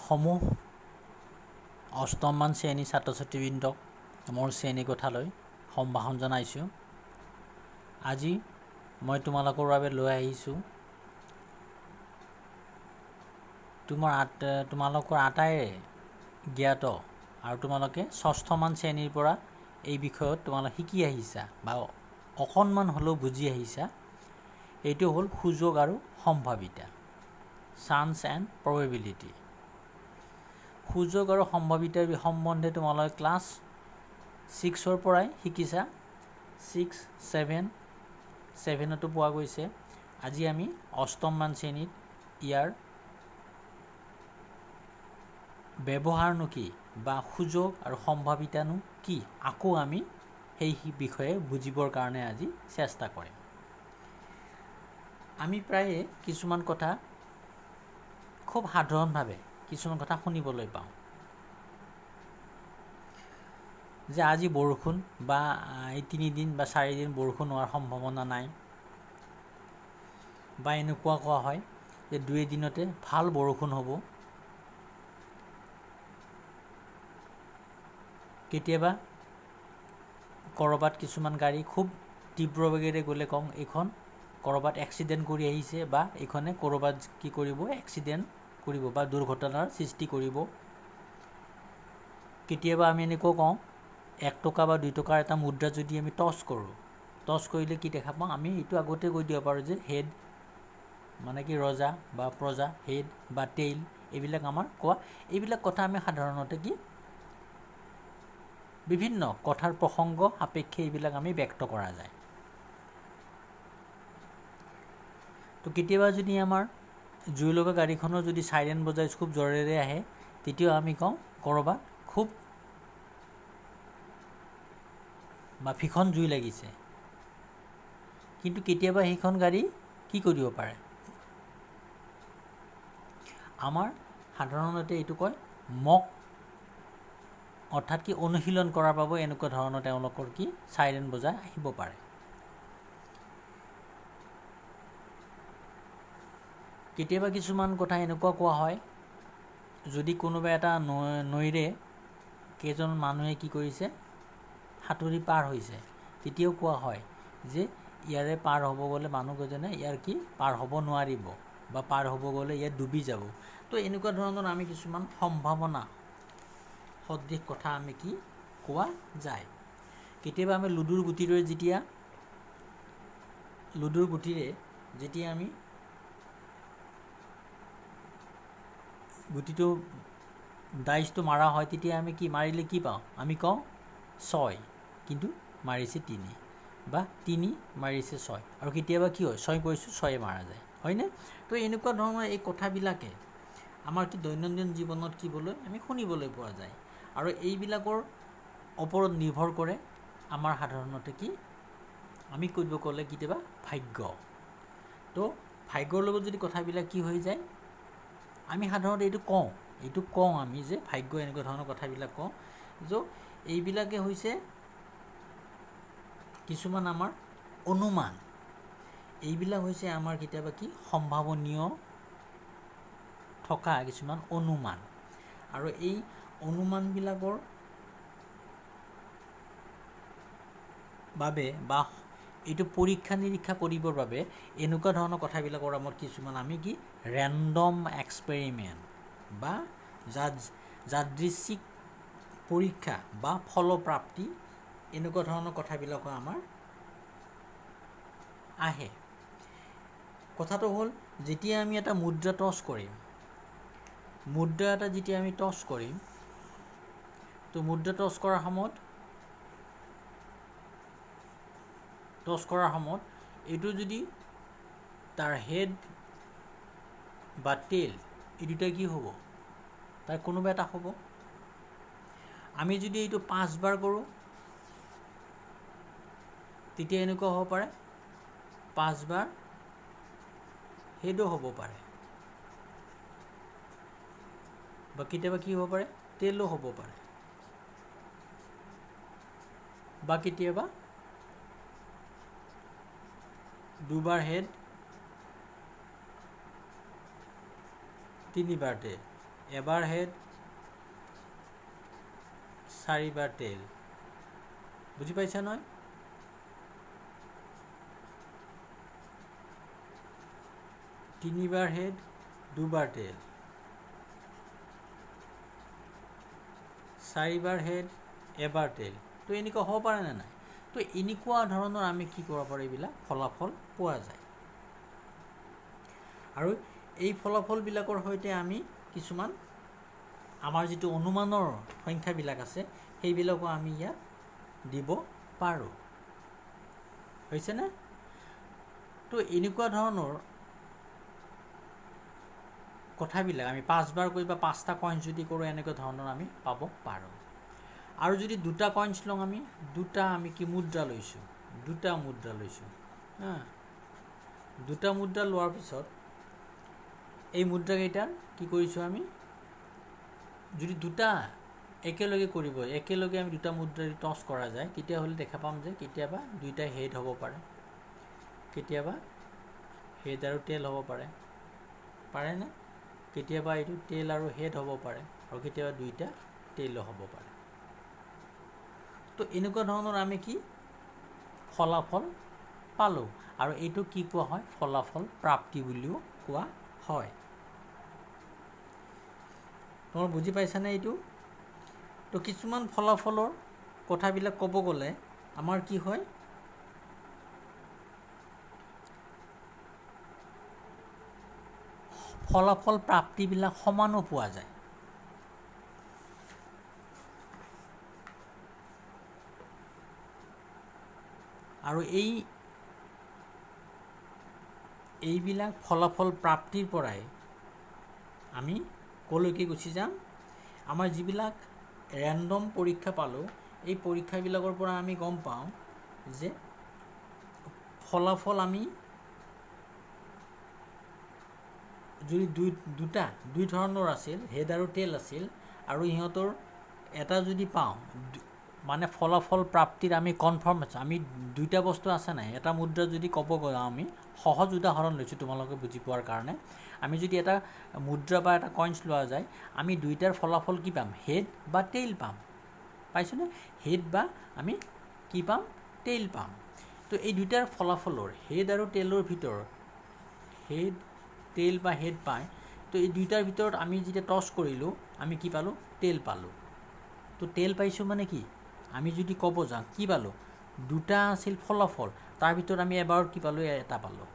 সমূহ অষ্টমমান শ্ৰেণীৰ ছাত্ৰ ছাত্ৰীবৃন্দক মোৰ শ্ৰেণীকোঠালৈ সম্ভাষণ জনাইছোঁ। আজি মই তোমালোকৰ বাবে লৈ আহিছোঁ তোমালোকৰ আটাইৰে জ্ঞাত আৰু তোমালোকে ষষ্ঠমান শ্ৰেণীৰ পৰা এই বিষয়ত তোমালোকে শিকি আহিছা বা অকণমান হ'লেও বুজি আহিছা। এইটো হ'ল সুযোগ আৰু সম্ভাৱিতা, চান্স এণ্ড প্ৰবেবিলিটি। সুযোগ আৰু সম্ভাৱিতাৰ সম্বন্ধে তোমালোকে ক্লাছ 6ৰ পৰাই শিকিছা। 6, 7তো পোৱা গৈছে। আজি আমি অষ্টমমান শ্ৰেণীত ইয়াৰ ব্যৱহাৰনো কি বা সুযোগ আৰু সম্ভাৱিতানো কি, আকৌ আমি সেই বিষয়ে বুজিবৰ কাৰণে আজি চেষ্টা কৰিম। আমি প্ৰায়ে কিছুমান কথা খুব সাধাৰণভাৱে কিছুমান কথা শুনিবলৈ পাওঁ যে আজি বৰষুণ বা এই 3 দিন বা 4 দিন বৰষুণ হোৱাৰ সম্ভাৱনা নাই, বা এনেকুৱা কোৱা হয় যে 2 দিনতে ভাল বৰষুণ হ'ব। কেতিয়াবা ক'ৰবাত কিছুমান গাড়ী খুব তীব্ৰ বেগেৰে গ'লে কওঁ এইখন ক'ৰবাত এক্সিডেণ্ট কৰি আহিছে বা এইখনে ক'ৰবাত কি কৰিব, এক্সিডেণ্ট কৰিব বা দুৰ্ঘটনাৰ সৃষ্টি কৰিব। কেতিয়াবা আমি এনেকৈ কওঁ 1 টকা বা 2 টকাৰ এটা মুদ্ৰা যদি আমি টছ কৰোঁ, টছ কৰিলে কি দেখা পাওঁ, আমি এইটো আগতে কৈ দিব পাৰোঁ যে হেড মানে কি ৰজা বা প্ৰজা, হেড বা টেইল, এইবিলাক আমাৰ কোৱা। এইবিলাক কথা আমি সাধাৰণতে কি বিভিন্ন কথাৰ প্ৰসংগ সাপেক্ষে এইবিলাক আমি ব্যক্ত কৰা যায়। তো কেতিয়াবা যদি আমাৰ জুই লগা গাড়ীখনৰ যদি চাইৰেন বজাই খুব জোৰেৰে আহে, তেতিয়াও আমি কওঁ ক'ৰবাত খুব বা ভীষণ জুই লাগিছে। কিন্তু কেতিয়াবা সেইখন গাড়ী কি কৰিব পাৰে, আমাৰ সাধাৰণতে এইটো কয় মক, অৰ্থাৎ কি অনুশীলন কৰাৰ বাবে এনেকুৱা ধৰণৰ তেওঁলোকৰ কি চাইৰেন বজাই আহিব পাৰে। কেতিয়াবা কিছুমান কথা এনেকুৱা কোৱা হয়, যদি কোনোবা এটা নৈৰে কেইজন মানুহে কি কৰিছে, সাঁতুৰি পাৰ হৈছে, তেতিয়াও কোৱা হয় যে ইয়াৰে পাৰ হ'ব গ'লে মানুহকেইজনে ইয়াৰ কি পাৰ হ'ব নোৱাৰিব বা পাৰ হ'ব গ'লে ইয়াত ডুবি যাব। তো এনেকুৱা ধৰণৰ আমি কিছুমান সম্ভাৱনা সদৃশ কথা আমি কি কোৱা যায়। কেতিয়াবা আমি লুডুৰ গুটিৰে যেতিয়া আমি গুটিটো ডাইচটো মাৰা হয়, তেতিয়া আমি কি মাৰিলে কি পাওঁ, আমি কওঁ 6, কিন্তু মাৰিছে 3, বা 3 মাৰিছে 6, আৰু কেতিয়াবা কি হয় 6 কৰিছোঁ 6 মাৰা যায়, হয়নে? তো এনেকুৱা ধৰণৰ এই কথাবিলাকে আমাৰ কি দৈনন্দিন জীৱনত আমি শুনিবলৈ পোৱা যায়। আৰু এইবিলাকৰ ওপৰত নিৰ্ভৰ কৰে আমাৰ সাধাৰণতে কি আমি কৰিব গ'লে কেতিয়াবা ভাগ্য। তো ভাগ্যৰ লগত যদি কথাবিলাক কি হৈ যায়, আমি সাধাৰণতে এইটো কওঁ আমি যে ভাগ্য, এনেকুৱা ধৰণৰ কথাবিলাক কওঁ যে এইবিলাকে হৈছে কিছুমান আমাৰ অনুমান। এইবিলাক হৈছে আমাৰ কেতিয়াবা কি সম্ভাৱনীয় থকা কিছুমান অনুমান, আৰু এই অনুমানবিলাকৰ বাবে বা এইটো পৰীক্ষা নিৰীক্ষা কৰিবৰ বাবে এনেকুৱা ধৰণৰ কথাবিলাকৰ আমাৰ কিছুমান আমি কি ৰেণ্ডম এক্সপেৰিমেণ্ট বা যাদৃচ্ছিক পৰীক্ষা বা ফলপ্ৰাপ্তি, এনেকুৱা ধৰণৰ কথাবিলাকো আমাৰ আহে। কথাটো হ'ল, যেতিয়া আমি এটা মুদ্ৰা টছ কৰিম, মুদ্ৰা এটা যেতিয়া আমি টছ কৰিম, তো মুদ্ৰা টছ কৰাৰ সময়ত এইটো যদি তাৰ হেড বা টেইল, এই দুটা কি হ'ব, তাৰ কোনোবা এটা হ'ব। আমি যদি এইটো 5 বাৰ কৰোঁ, তেতিয়া এনেকুৱা হ'ব পাৰে 5 বাৰ হেডো হ'ব পাৰে, বা কেতিয়াবা কি হ'ব পাৰে টেইলো হ'ব পাৰে, বা কেতিয়াবা 2 বাৰ হেড 3 বাৰ টেইল, এবাৰ হেড 4বাৰ টেইল। বুজি পাইছা নহয়? তিনিবাৰ হেড 2বাৰ টেইল। 4বাৰ হেড 1বাৰ টেইল। তো এনেকুৱা হ'ব পাৰে নে নাই? তো এনেকুৱা ধৰণৰ আমি কি কৰিব পাৰোঁ, এইবিলাক ফলাফল পোৱা যায়। আৰু এই ফলাফলবিলাকৰ সৈতে আমি কিছুমান আমাৰ যিটো অনুমানৰ সংখ্যাবিলাক আছে সেইবিলাকো আমি ইয়াত দিব পাৰোঁ। হৈছেনে? তো এনেকুৱা ধৰণৰ কথাবিলাক আমি 5বাৰ কৰি বা 5টা কইন্স যদি কৰোঁ এনেকুৱা ধৰণৰ আমি পাব পাৰোঁ। আৰু যদি 2টা কইন্স লওঁ, আমি 2টা আমি কি মুদ্ৰা লৈছোঁ, 2টা মুদ্ৰা লৈছোঁ। 2টা মুদ্ৰা লোৱাৰ পিছত এই মুদ্ৰাকেইটাৰ কি কৰিছোঁ, আমি যদি 2টা একেলগে একেলগে আমি 2টা মুদ্ৰা টছ কৰা যায়, তেতিয়াহ'লে দেখা পাম যে কেতিয়াবা 2টা হেড হ'ব পাৰে, কেতিয়াবা হেড আৰু টেইল হ'ব পাৰেনে? কেতিয়াবা এইটো টেইল আৰু হেড হ'ব পাৰে, আৰু কেতিয়াবা 2টা টেইলো হ'ব পাৰে। তো এনেকুৱা ধৰণৰ আমি কি ফলাফল পালোঁ, আৰু এইটো কি কোৱা হয়, ফলাফল প্ৰাপ্তি বুলিও কোৱা হয়। তোমালোক বুজি পাইছানে এইটো? তো কিছুমান ফলাফলৰ কথাবিলাক ক'ব গ'লে আমাৰ কি হয়, ফলাফল প্ৰাপ্তিবিলাক সমানো পোৱা যায়। আৰু এইবিলাক ফলাফল প্ৰাপ্তিৰ পৰাই আমি ক'লৈকে গুচি যাম, আমাৰ যিবিলাক ৰেণ্ডম পৰীক্ষা পালোঁ, এই পৰীক্ষাবিলাকৰ পৰা আমি গম পাওঁ যে ফলাফল আমি যদি দুই ধৰণৰ আছিল, হেড আৰু টেইল আছিল, আৰু ইহঁতৰ এটা যদি পাওঁ, মানে ফলাফল প্ৰাপ্তিৰ আমি কনফাৰ্মেশ্যন, আমি 2টা বস্তু আছে নাই, এটা মুদ্ৰা যদি ক'ব গ'লে আমি সহজ উদাহৰণ লৈছোঁ তোমালোকে বুজি পোৱাৰ কাৰণে, আমি যদি এটা মুদ্ৰা বা এটা কইন্স লোৱা যায়, আমি 2টাৰ ফলাফল কি পাম, হেড বা টেইল পাম। পাইছোনে? হেড বা আমি কি পাম, টেইল পাম। তো এই 2টাৰ ফলাফলৰ হেড আৰু টেইলৰ ভিতৰত হেড, টেইল বা হেড পায়, তো এই 2টাৰ ভিতৰত আমি যেতিয়া টছ কৰিলোঁ, আমি কি পালোঁ, টেইল পালোঁ। তো টেইল পাইছোঁ মানে কি, আমি যদি ক'ব যাওঁ কি পালোঁ, 2টা আছিল ফলাফল, তাৰ ভিতৰত আমি এবাৰত কি পালোঁ, এটা পালোঁ।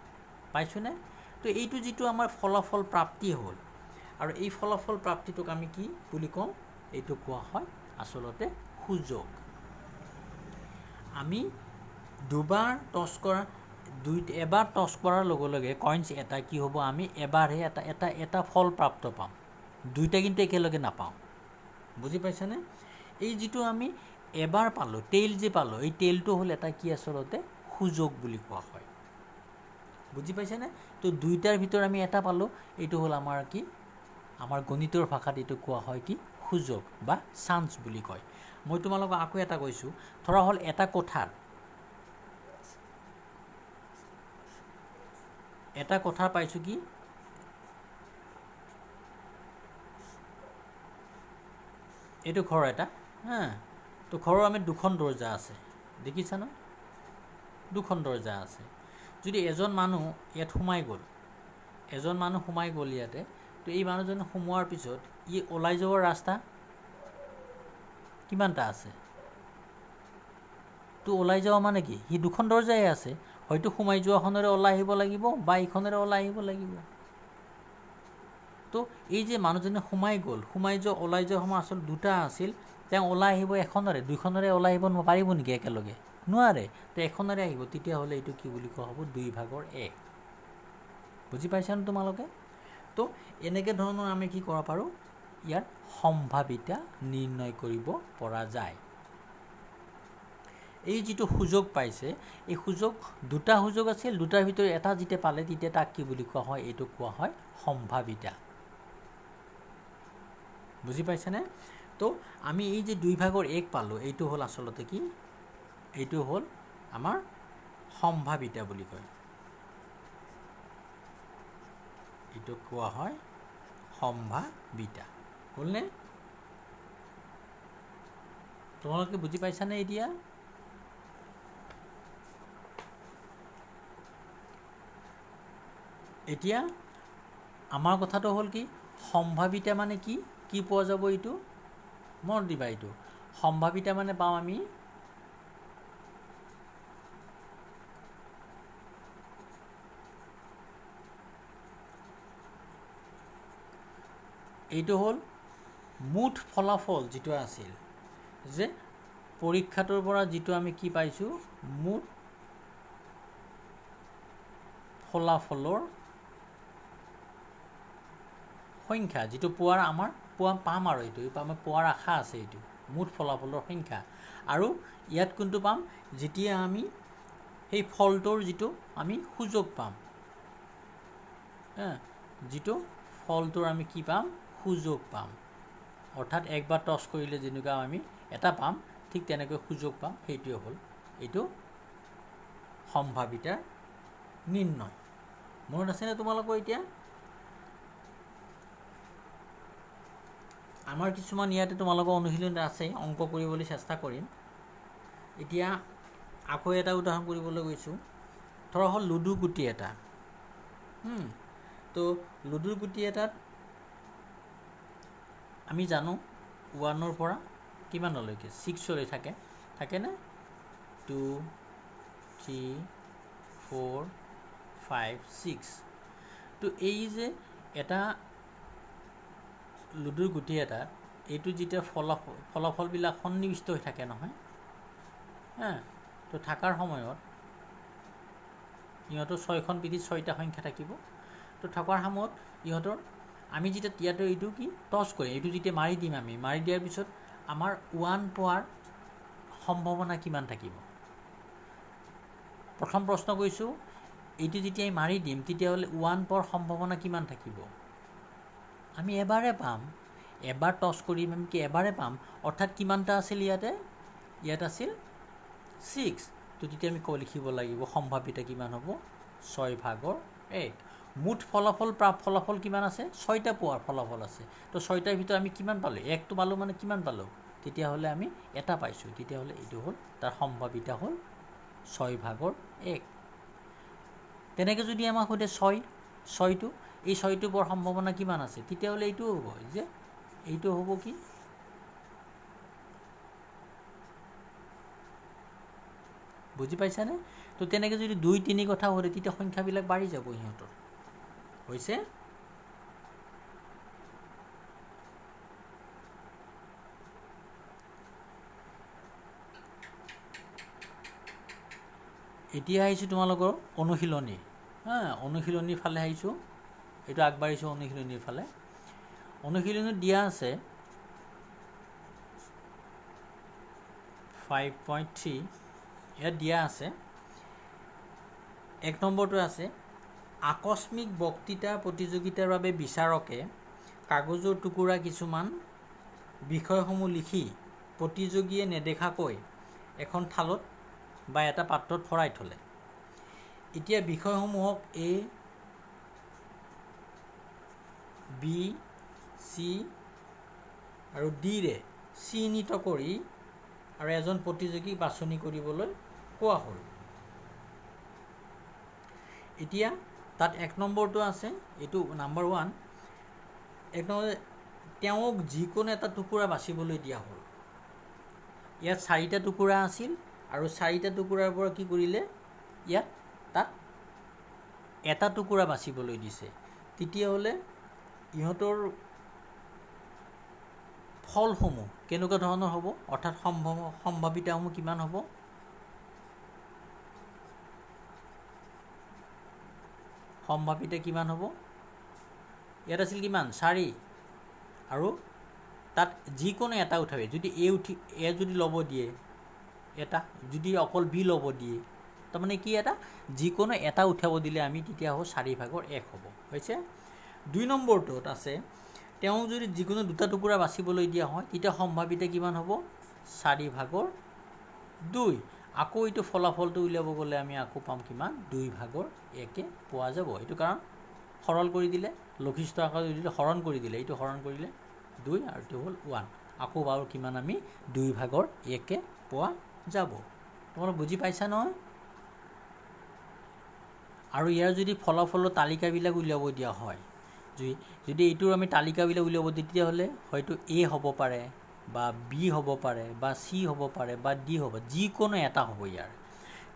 পাইছোনে? তো এইটো যিটো আমাৰ ফলাফল প্ৰাপ্তি হ'ল, আৰু এই ফলাফল প্ৰাপ্তিটোক আমি কি বুলি কওঁ, এইটো কোৱা হয় আচলতে সুযোগ। আমি এবাৰ টছ কৰাৰ লগে লগে কইন্স এটা কি হ'ব, আমি এবাৰহে এটা ফল প্ৰাপ্ত পাম, 2টা কিন্তু একেলগে নাপাওঁ। বুজি পাইছানে? এই যিটো আমি এবাৰ পালোঁ, টেইল যে পালোঁ, এই টেইলটো হ'ল এটা কি আচলতে সুযোগ বুলি কোৱা হয়। বুজি পাইছানে? তো 2টাৰ ভিতৰত আমি এটা পালোঁ, এইটো হ'ল আমাৰ কি, আমাৰ গণিতৰ ভাষাত এইটো কোৱা হয় কি, সুযোগ বা চান্স বুলি কয়। মই তোমালোকক আকৌ এটা কৈছোঁ, ধৰা হ'ল এটা কথাৰ পাইছোঁ কি, এইটো ঘৰ এটা, তো ঘৰৰ আমি 2খন দৰ্জা আছে, দেখিছা ন? 2খন দৰ্জা আছে। যদি এজন মানুহ ইয়াত সোমাই গ'ল ইয়াতে, তো এই মানুহজনে সোমোৱাৰ পিছত ওলাই যোৱাৰ ৰাস্তা কিমানটা আছে? তো ওলাই যোৱা মানে কি, সি 2খন দৰ্জাই আছে, হয়তো সোমাই যোৱাখনেৰে ওলাই আহিব লাগিব বা এইখনেৰে ওলাই আহিব লাগিব। তো এই যে মানুহজনে সোমাই ওলাই যোৱা সময় আচলতে 2টা আছিল, তেওঁ ওলাই আহিব এখনেৰে, 2খনেৰে ওলাই আহিব পাৰিব নেকি একেলগে? নোৱাৰে। তো এখনেৰে আহিব, তেতিয়াহ'লে এইটো কি বুলি কোৱা হ'ব, 2/1। বুজি পাইছানে তোমালোকে? তো এনেকৈ ধৰণৰ আমি কি কৰিব পাৰোঁ, ইয়াৰ সম্ভাৱিতা নিৰ্ণয় কৰিব পৰা যায়। এই যিটো সুযোগ পাইছে, এই 2টা সুযোগ আছিল, 2টাৰ ভিতৰত এটা যেতিয়া পালে, তেতিয়া তাক কি বুলি কোৱা হয়, এইটো কোৱা হয় সম্ভাৱিতা। বুজি পাইছেনে? তো আমি এই যে 2/1 পালোঁ, এইটো হ'ল আচলতে কি, এইটো হ'ল আমাৰ সম্ভাৱিতা বুলি কয়। এইটো কোৱা হয় সম্ভাৱিতা। হ'লনে? তোমালোকে বুজি পাইছানে এতিয়া? এতিয়া আমাৰ কথাটো হ'ল কি, সম্ভাৱিতা মানে কি কি পোৱা যাব? এইটো মনত দিবা। এইটো সম্ভাৱিতা মানে পাওঁ আমি এইটো হ'ল মুঠ ফলাফল যিটো আছিল, যে পৰীক্ষাটোৰ পৰা যিটো আমি কি পাইছোঁ, মুঠ ফলাফলৰ সংখ্যা, যিটো পোৱাৰ পাম, আৰু এইটো আমাৰ পোৱাৰ আশা আছে। এইটো মুঠ ফলাফলৰ সংখ্যা। আৰু ইয়াত কোনটো পাম? যেতিয়া আমি সেই ফলটোৰ যিটো আমি সুযোগ পাম, যিটো ফলটোৰ আমি কি পাম? সুযোগ পাম। অৰ্থাৎ একবাৰ টছ কৰিলে যেনেকুৱা আমি এটা পাম, ঠিক তেনেকৈ সুযোগ পাম। সেইটোৱে হ'ল এইটো সম্ভাৱিতাৰ নিৰ্ণয়। মনত আছেনে তোমালোকৰ? এতিয়া আমাৰ কিছুমান ইয়াতে তোমালোকৰ অনুশীলন আছে, অংক কৰিবলৈ চেষ্টা কৰিম। এতিয়া আকৌ এটা উদাহৰণ কৰিবলৈ গৈছোঁ। ধৰা হ'ল লুডু গুটি এটা। তো লুডুৰ গুটি এটাত আমি জানো 1ৰ পৰা কিমানলৈকে 6লৈ থাকেনে? 2, 3, 4, 5, 6। তো এই যে এটা লুডুৰ গুটি এটাত এইটো যেতিয়া ফলাফলবিলাক সন্নিৱিষ্ট হৈ থাকে নহয়, তো থকাৰ সময়ত ইহঁতৰ 6খন পিঠিত 6টা সংখ্যা থাকিব। তো থকাৰ সময়ত ইহঁতৰ আমি যেতিয়া ইয়াতে এইটো কি টছ কৰিম, এইটো যেতিয়া মাৰি দিম, আমি মাৰি দিয়াৰ পিছত আমাৰ 1 পোৱাৰ সম্ভাৱনা কিমান থাকিব? প্ৰথম প্ৰশ্ন কৈছোঁ, এইটো যেতিয়া মাৰি দিম তেতিয়াহ'লে 1 পোৱাৰ সম্ভাৱনা কিমান থাকিব? আমি এবাৰে পাম। এবাৰ টছ কৰিম, আমি কি এবাৰে পাম। অৰ্থাৎ কিমানটা আছিল ইয়াতে? ইয়াত আছিল 6। তো তেতিয়া আমি লিখিব লাগিব সম্ভাৱিতা কিমান হ'ব? 6/1। মুঠ ফলাফল কিমান আছে? 6টা পোৱাৰ ফলাফল আছে। তো 6টাৰ ভিতৰত আমি কিমান পালোঁ? 1টো পালোঁ, মানে কিমান পালোঁ? তেতিয়াহ'লে আমি এটা পাইছোঁ। তেতিয়াহ'লে এইটো হ'ল তাৰ সম্ভাৱিতা হ'ল 6/1। তেনেকৈ যদি আমাক সোধে 6টো, এই 6টো পোৱাৰ সম্ভাৱনা কিমান আছে? তেতিয়াহ'লে এইটো হ'ব, যে এইটো হ'ব কি? বুজি পাইছানে? তো তেনেকৈ যদি 2, 3 কথা সোধে তেতিয়া সংখ্যাবিলাক বাঢ়ি যাব সিহঁতৰ। হৈছে? এতিয়া আহিছোঁ তোমালোকৰ অনুশীলনী। অনুশীলনীৰ ফালে আহিছোঁ। এইটো আগবাঢ়িছোঁ অনুশীলনীৰ ফালে। অনুশীলনীত দিয়া আছে 5.3, ইয়াত দিয়া আছে 1 নম্বৰটো আছে, আকস্মিক বক্তৃতা প্ৰতিযোগিতাৰ বাবে বিচাৰকে কাগজৰ টুকুৰা কিছুমান বিষয়সমূহ লিখি প্ৰতিযোগীয়ে নেদেখাকৈ এখন থালত বা এটা পাত্ৰত ভৰাই থ'লে। এতিয়া বিষয়সমূহক A, B, C আৰু Dৰে চিহ্নিত কৰি আৰু এজন প্ৰতিযোগীক বাছনি কৰিবলৈ কোৱা হ'ল। এতিয়া তাত 1 নম্বৰটো আছে, এইটো নম্বৰ 1। 1 নম্বৰ, তেওঁক যিকোনো এটা টুকুৰা বাছিবলৈ দিয়া হ'ল। ইয়াত 4টা টুকুৰা আছিল, আৰু 4টা টুকুৰাৰ পৰা কি কৰিলে? তাত এটা টুকুৰা বাছিবলৈ দিছে। তেতিয়াহ'লে ইহঁতৰ ফলসমূহ কেনেকুৱা ধৰণৰ হ'ব? অৰ্থাৎ সম্ভাৱিতাসমূহ কিমান হ'ব? সম্ভাৱিতা কিমান হ'ব? ইয়াত আছিল কিমান? 4, আৰু তাত যিকোনো এটা উঠাবে। যদি এ যদি ল'ব দিয়ে এটা, যদি অকল B ল'ব দিয়ে, তাৰমানে কি এটা যিকোনো এটা উঠাব দিলে আমি তেতিয়া হ'ব 4/1 হ'ব। হৈছে? 2 নম্বৰটোত আছে, তেওঁ যদি যিকোনো 2টা টুকুৰা বাছিবলৈ দিয়া হয় তেতিয়া সম্ভাৱিতা কিমান হ'ব? 4/2। আকৌ এইটো ফলাফলটো উলিয়াব গ'লে আমি আকৌ পাম কিমান? 2/1 পোৱা যাব। এইটো কাৰণ সৰল কৰি দিলে, লঘিষ্ঠ আকাৰত দিলে, হৰণ কৰি দিলে, এইটো হৰণ কৰিলে 2 আৰু এইটো হ'ল 1 আকৌ বাৰু কিমান আমি 2/1 পোৱা যাব তোমালোক বুজি পাইছা নহয় আৰু ইয়াৰ যদি ফলাফলৰ তালিকাবিলাক উলিয়াব দিয়া হয় যদি এইটোৰ আমি তালিকাবিলাক উলিয়াব তেতিয়াহ'লে হয়তো A হ'ব পাৰে বা B হ'ব পাৰে বা C হ'ব পাৰে বা D হ'ব যিকোনো এটা হ'ব ইয়াৰ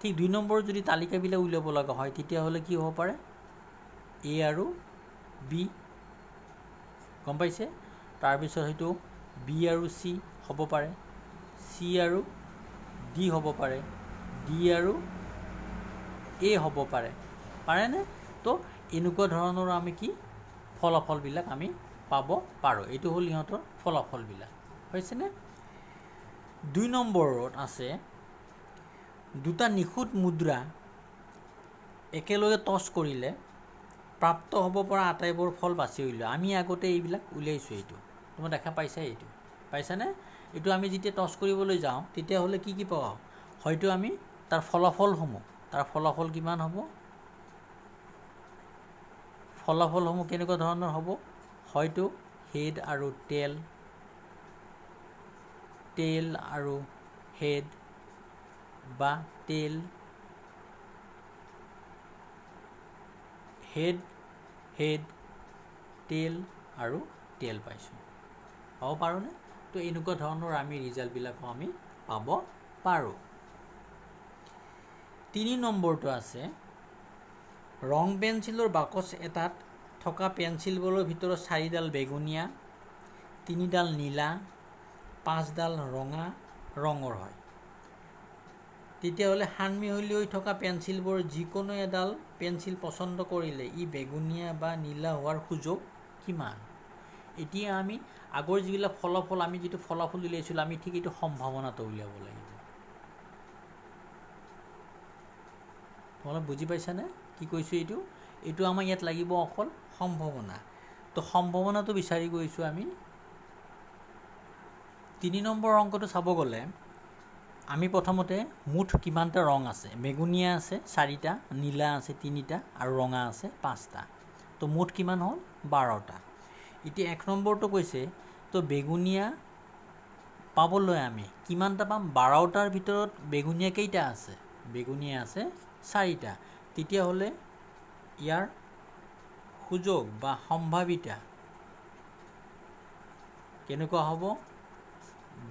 ঠিক 2 নম্বৰ যদি তালিকাবিলাক উলিয়াব লগা হয় তেতিয়াহ'লে কি হ'ব পাৰে A আৰু B গম পাইছে তাৰপিছত হয়তো B আৰু C হ'ব পাৰে C আৰু D হ'ব পাৰে D আৰু A হ'ব পাৰেনে তো এনেকুৱা ধৰণৰ আমি কি ফলাফলবিলাক আমি পাব পাৰোঁ এইটো হ'ল ইহঁতৰ ফলাফলবিলাক হৈছেনে 2 নম্বৰত আছে দুটা নিখুঁত মুদ্ৰা একেলগে টছ কৰিলে প্ৰাপ্ত হ'ব পৰা আটাইবোৰ ফল বাছি উলিওৱা আমি আগতে এইবিলাক উলিয়াইছোঁ এইটো তুমি দেখা পাইছা এইটো পাইছানে এইটো আমি যেতিয়া টছ কৰিবলৈ যাওঁ তেতিয়াহ'লে কি পাওঁ হয়তো আমি তাৰ ফলাফল কিমান হ'ব ফলাফলসমূহ কেনেকুৱা ধৰণৰ হ'ব হয়তো হেড আৰু টেইল আৰু হেড বা টেইল হেড টেইল আৰু টেইল পাইছোঁ পাব পাৰোঁনে তো এনেকুৱা ধৰণৰ আমি ৰিজাল্টবিলাকো আমি পাব পাৰোঁ 3 নম্বৰটো আছে ৰং পেঞ্চিলৰ বাকচ এটাত থকা পেঞ্চিলবোৰৰ ভিতৰত 4ডাল বেগুনীয়া 3ডাল নীলা 5ডাল ৰঙা ৰঙৰ হয় তেতিয়াহ'লে সানমিহলি হৈ থকা পেঞ্চিলবোৰ যিকোনো এডাল পেঞ্চিল পচন্দ কৰিলে ই বেগুনীয়া বা নীলা হোৱাৰ সুযোগ কিমান এতিয়া আমি আগৰ যিবিলাক ফলাফল আমি যিটো ফলাফল উলিয়াইছিলোঁ আমি ঠিক এইটো সম্ভাৱনাটো উলিয়াব লাগিব তোমালোক বুজি পাইছানে কি কৈছোঁ এইটো আমাৰ ইয়াত লাগিব অকল সম্ভাৱনা তো সম্ভাৱনাটো বিচাৰি গৈছোঁ আমি 3 নম্বৰ অংকটো চাব গ'লে আমি প্ৰথমতে মুঠ কিমানটা ৰং আছে বেগুনীয়া আছে 4টা নীলা আছে 3টা আৰু ৰঙা আছে 5টা তো মুঠ কিমান হ'ল 12টা এতিয়া 1 নম্বৰটো কৈছে তো বেগুনীয়া পাবলৈ আমি কিমানটা পাম 12টাৰ ভিতৰত বেগুনীয়া কেইটা আছে বেগুনীয়া আছে 4টা তেতিয়াহ'লে ইয়াৰ সুযোগ বা সম্ভাৱিতা কেনেকুৱা হ'ব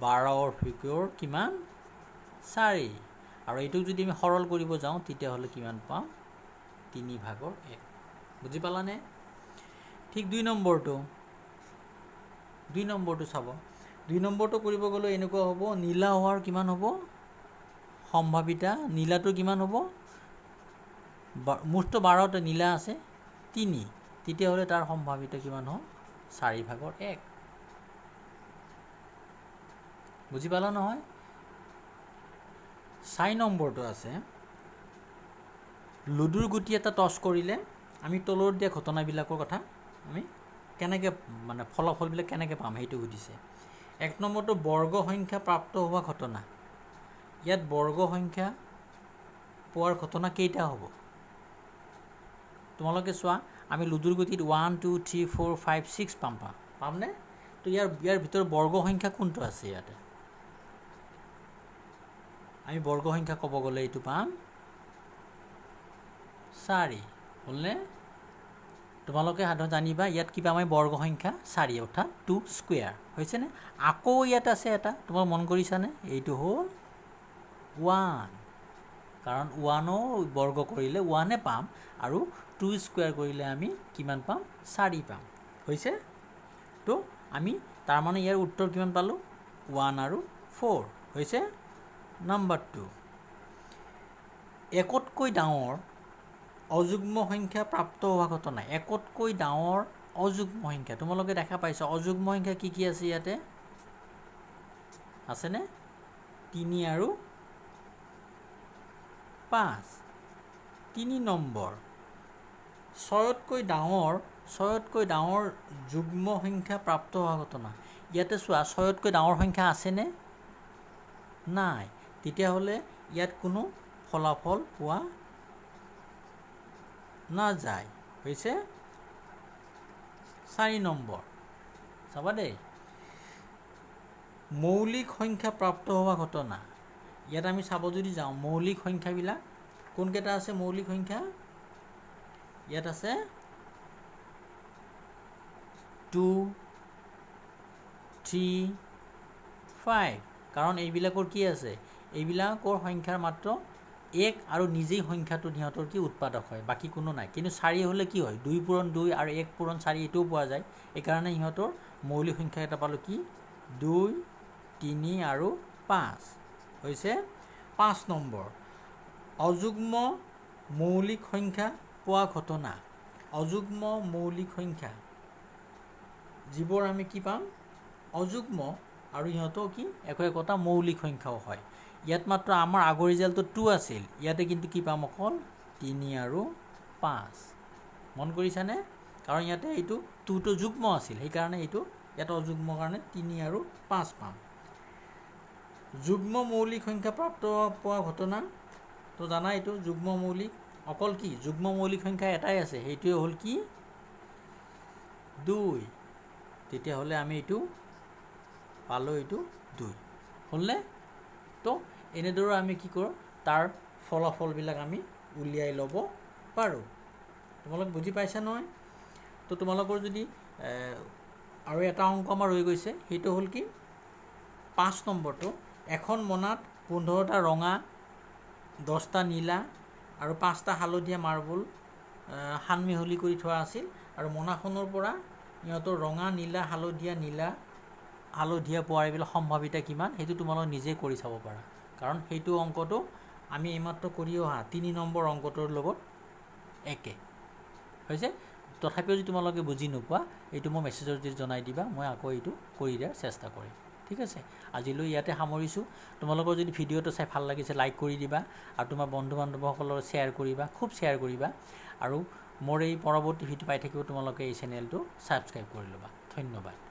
12ৰ ভিতৰত কিমান 4 আৰু এইটোক যদি আমি সৰল কৰিব যাওঁ তেতিয়াহ'লে কিমান পাম 3/1 বুজি পালানে ঠিক 2 নম্বৰটো চাব 2 নম্বৰটো কৰিব গ'লে এনেকুৱা হ'ব নীলা হোৱাৰ কিমান হ'ব সম্ভাৱিতা নীলাটো কিমান হ'ব মুঠটো 12টা নীলা আছে 3 তেতিয়াহ'লে তাৰ সম্ভাৱিতা কিমান হ'ল 4/1 বুজি পালা নহয় 4 নম্বৰটো আছে লুডুৰ গুটি এটা টছ কৰিলে আমি তলত দিয়া ঘটনাবিলাকৰ কথা আমি কেনেকৈ মানে ফলাফলবিলাক কেনেকৈ পাম সেইটো সুধিছে 1 নম্বৰটো বৰ্গ সংখ্যা প্ৰাপ্ত হোৱা ঘটনা ইয়াত বৰ্গ সংখ্যা পোৱাৰ ঘটনা কেইটা হ'ব তোমালোকে চোৱা আমি লুডুৰ গুটিত 1 2 3 4 5 6 পামনে তো ইয়াৰ ভিতৰত বৰ্গ সংখ্যা কোনটো আছে ইয়াতে আমি বৰ্গ সংখ্যা ক'ব গ'লে এইটো পাম 4 হ'লনে তোমালোকে সাধাৰণতে জানিবা ইয়াত কিবা আমি বৰ্গ সংখ্যা 4 অৰ্থাৎ 2 স্কুৱেৰ হৈছেনে আকৌ ইয়াত আছে এটা তোমালোক মন কৰিছানে এইটো হ'ল 1 কাৰণ 1ও বৰ্গ কৰিলে 1 পাম আৰু 2 স্কুৱেৰ কৰিলে আমি কিমান পাম 4 পাম হৈছে তো আমি তাৰমানে ইয়াৰ উত্তৰ কিমান পালোঁ 1 আৰু 4 হৈছে নম্বৰ 2 একতকৈ ডাঙৰ অযুগ্ম সংখ্যা প্ৰাপ্ত হোৱা ঘটনা একতকৈ ডাঙৰ অযুগ্ম সংখ্যা তোমালোকে দেখা পাইছা অযুগ্ম সংখ্যা কি আছে ইয়াতে আছেনে 3 আৰু 5 3 নম্বৰ 6তকৈ ডাঙৰ যুগ্ম সংখ্যা প্ৰাপ্ত হোৱা ঘটনা ইয়াতে চোৱা 6তকৈ ডাঙৰ সংখ্যা আছেনে নাই তেতিয়াহ'লে ইয়াত কোনো ফলাফল পোৱা নাযায় হৈছে 4 নম্বৰ চাবা দেই মৌলিক সংখ্যা প্ৰাপ্ত হোৱা ঘটনা। ইয়াত আমি চাব যদি যাওঁ মৌলিক সংখ্যাবিলাক কোনকেইটা আছে মৌলিক সংখ্যা ইয়াত আছে 2 3 5 কাৰণ এইবিলাকৰ কি আছে এইবিলাকৰ সংখ্যাৰ মাত্ৰ 1 আৰু নিজেই সংখ্যাটো সিহঁতৰ কি উৎপাদক হয় বাকি কোনো নাই কিন্তু 4 হলে কি হয় 2 পূৰণ 2 আৰু 1 পূৰণ 4 এটাও পোৱা যায় এই কাৰণে সিহঁতৰ মৌলিক সংখ্যা এটা পালো কি 2 3 আৰু 5 হৈছে 5 নম্বৰ অযুগ্ম মৌলিক সংখ্যা পোৱা ঘটনা অযুগ্ম মৌলিক সংখ্যা যিবোৰ আমি কি পাম অযুগ্ম আৰু ইহঁতো কি একোটা মৌলিক সংখ্যাও হয় ইয়াত মাত্ৰ আমাৰ আগৰ ৰিজাল্টটো 2 আছিল ইয়াতে কিন্তু কি পাম অকল 3 আৰু 5 মন কৰিছানে কাৰণ ইয়াতে এইটো 2 টো যুগ্ম আছিল সেই কাৰণে এইটো ইয়াত অযুগ্ম কাৰণে 3 আৰু 5 পাম যুগ্ম মৌলিক সংখ্যা প্ৰাপ্ত পোৱা ঘটনা তো জানা এইটো যুগ্ম মৌলিক অকল কি যুগ্ম মৌলিক সংখ্যা এটাই আছে সেইটোৱে হ'ল কি 2 তেতিয়া হলে আমি এইটো পালো এইটো 2 হলনে তো এনেদৰে আমি কি কৰো তাৰ ফলাফলবিলাক আমি উলিয়াই লব পাৰো তোমালোক বুজি পাইছা নহয় তো তোমালোকৰ যদি আৰু এটা অংক আমাৰ ৰৈ গৈছে সেইটো হ'ল কি 5 নম্বৰটো এখন মনাত 15টা ৰঙা 10টা নীলা আৰু 5টা হালধীয়া মাৰ্বল হানমিহলি কৰি থোৱা আছিল আৰু মনাখনৰ পৰা ইহঁতৰ ৰঙা নীলা হালধীয়া পোৱাৰ এইবিলাক সম্ভাৱিতা কিমান সেইটো তোমালোক নিজে কৰি চাব পাৰা কাৰণ সেইটো অংকটো আমি এইমাত্ৰ কৰি অহা 3 নম্বৰ অংকটোৰ লগত একে হৈছে তথাপিও যদি তোমালোকে বুজি নোপোৱা এইটো মই মেছেজৰ দি জনাই দিবা মই আকৌ এইটো কৰি দিয়াৰ চেষ্টা কৰিম ঠিক আছে আজিলৈ ইয়াতে সামৰিছোঁ তোমালোকৰ যদি ভিডিঅ'টো চাই ভাল লাগিছে লাইক কৰি দিবা আৰু তোমাৰ বন্ধু বান্ধৱসকলৰ শ্বেয়াৰ কৰিবা খুব শ্বেয়াৰ কৰিবা আৰু মোৰ এই পৰৱৰ্তী ভিডিঅ' পাই থাকিব তোমালোকে এই চেনেলটো ছাবস্ক্ৰাইব কৰি ল'বা ধন্যবাদ